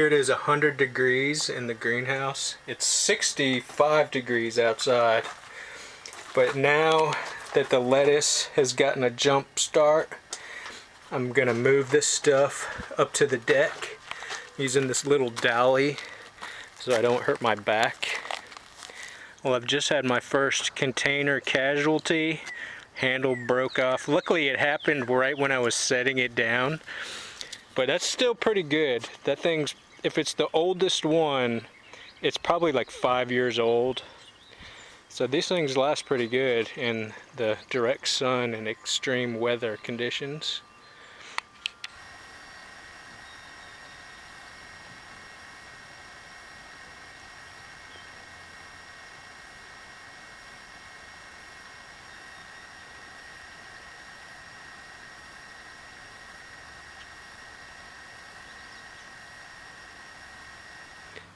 Here it is 100 degrees in the greenhouse. It's 65 degrees outside. But now that the lettuce has gotten a jump start, I'm gonna move this stuff up to the deck using this little dolly so I don't hurt my back. Well, I've just had my first container casualty. Handle broke off. Luckily it happened right when I was setting it down. But that's still pretty good. That thing's, if it's the oldest one, it's probably like 5 years old. So these things last pretty good in the direct sun and extreme weather conditions.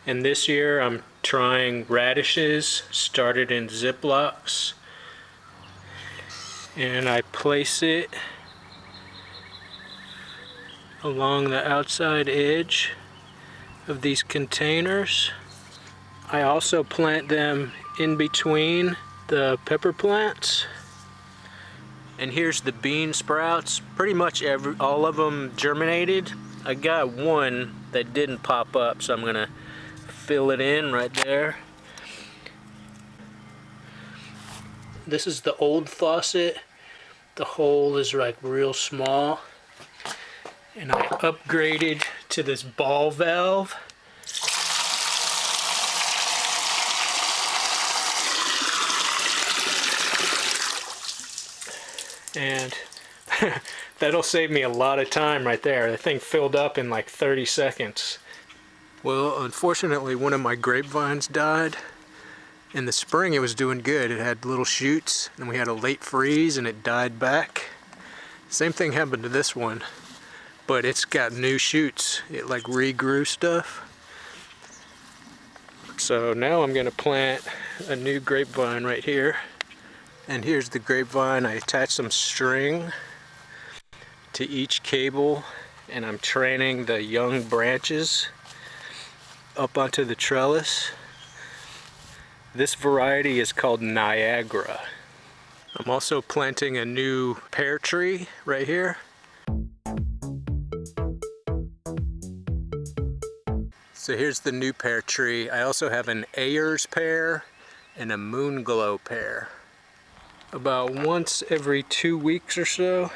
And this year I'm trying radishes, started in Ziplocs. And I place it along the outside edge of these containers. I also plant them in between the pepper plants. And here's the bean sprouts. Pretty much all of them germinated. I got one that didn't pop up, so I'm gonna fill it in right there. This is the old faucet. The hole is like real small. And I upgraded to this ball valve. And that'll save me a lot of time right there. The thing filled up in like 30 seconds. Well, unfortunately, one of my grapevines died. In the spring, it was doing good. It had little shoots, and we had a late freeze, and it died back. Same thing happened to this one, but it's got new shoots. It like regrew stuff. So now I'm gonna plant a new grapevine right here. And here's the grapevine. I attached some string to each cable, and I'm training the young branches up onto the trellis. This variety is called Niagra. I'm also planting a new pear tree right here. So here's the new pear tree. I also have an Ayers pear and a Moonglow pear. About once every 2 weeks or so,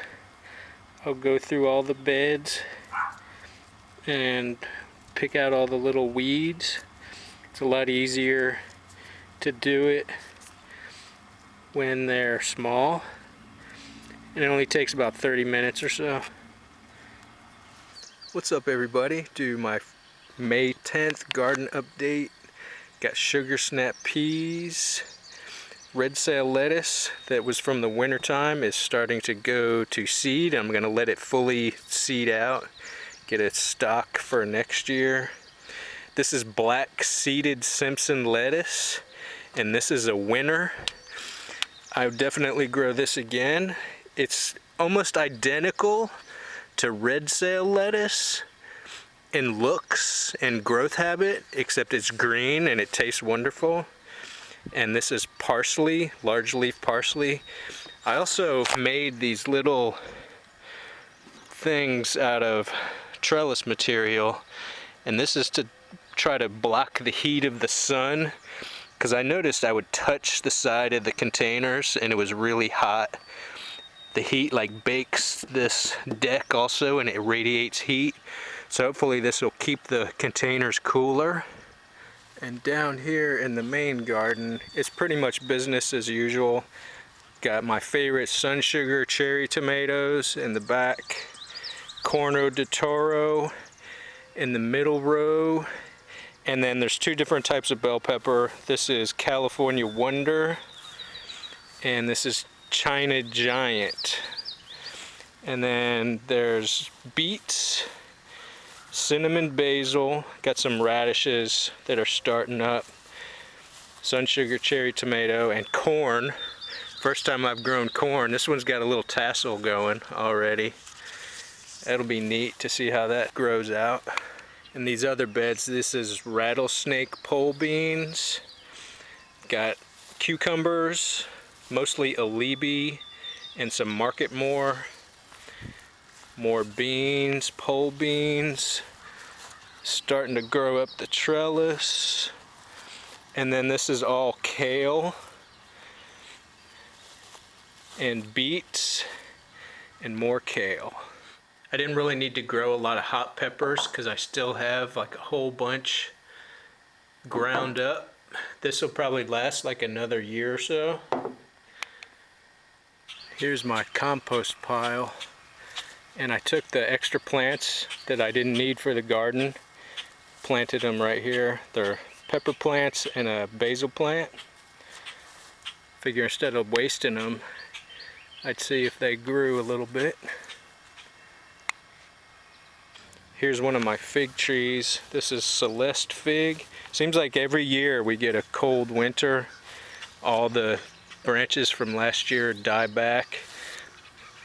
I'll go through all the beds and pick out all the little weeds. It's a lot easier to do it when they're small, and it only takes about 30 minutes or so. What's up, everybody? Do my May 10th garden update. Got sugar snap peas. Red sail lettuce that was from the winter time is starting to go to seed. I'm gonna let it fully seed out, get a stock for next year. This is Black Seeded Simpson lettuce, and this is a winner. I would definitely grow this again. It's almost identical to red sail lettuce in looks and growth habit, except it's green and it tastes wonderful. And this is parsley, large leaf parsley. I also made these little things out of trellis material, and this is to try to block the heat of the sun, because I noticed I would touch the side of the containers and it was really hot. The heat like bakes this deck also, and it radiates heat, so hopefully this will keep the containers cooler. And down here in the main garden, it's pretty much business as usual. Got my favorite sun sugar cherry tomatoes in the back, Corno de Toro in the middle row, and then there's two different types of bell pepper. This is California Wonder, and this is China Giant. And then there's beets, cinnamon basil, got some radishes that are starting up, sun sugar cherry tomato, and corn. First time I've grown corn. This one's got a little tassel going already. That'll be neat to see how that grows out. And these other beds, this is rattlesnake pole beans. Got cucumbers, mostly Alibi, and some Marketmore. More beans, pole beans. Starting to grow up the trellis. And then this is all kale and beets and more kale. I didn't really need to grow a lot of hot peppers because I still have like a whole bunch ground up. This will probably last like another year or so. Here's my compost pile, and I took the extra plants that I didn't need for the garden, planted them right here. They're pepper plants and a basil plant. Figure instead of wasting them, I'd see if they grew a little bit. Here's one of my fig trees. This is Celeste Fig. Seems like every year we get a cold winter. All the branches from last year die back.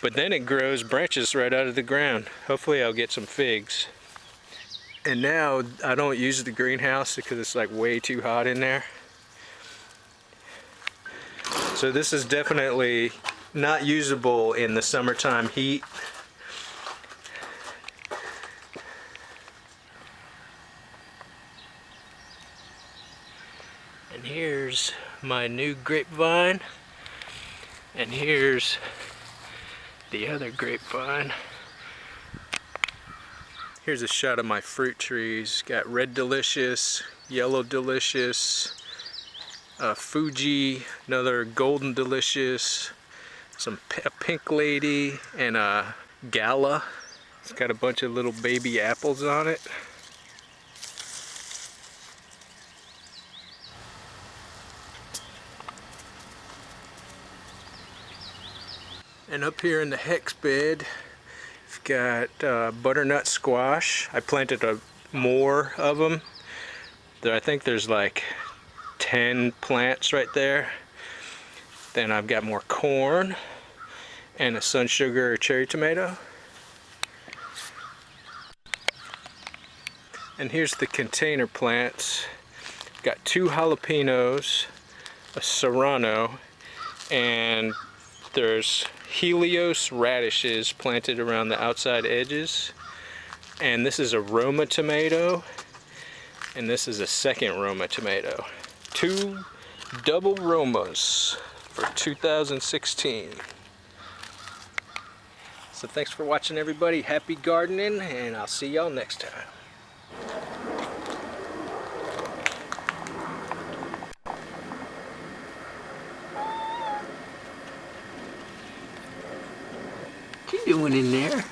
But then it grows branches right out of the ground. Hopefully I'll get some figs. And now I don't use the greenhouse because it's like way too hot in there. So this is definitely not usable in the summertime heat. And here's my new grapevine. And here's the other grapevine. Here's a shot of my fruit trees. Got red delicious, yellow delicious, Fuji, another golden delicious, a pink lady, and a gala. It's got a bunch of little baby apples on it. And up here in the hex bed, we've got butternut squash. I planted more of them. I think there's like 10 plants right there. Then I've got more corn and a sun sugar cherry tomato. And here's the container plants. Got 2 jalapenos, a serrano, and there's Helios radishes planted around the outside edges. And this is a Roma tomato, and this is a second Roma tomato. 2 double Romas for 2016. So thanks for watching, everybody. Happy gardening, and I'll see y'all next time. What you doing in there?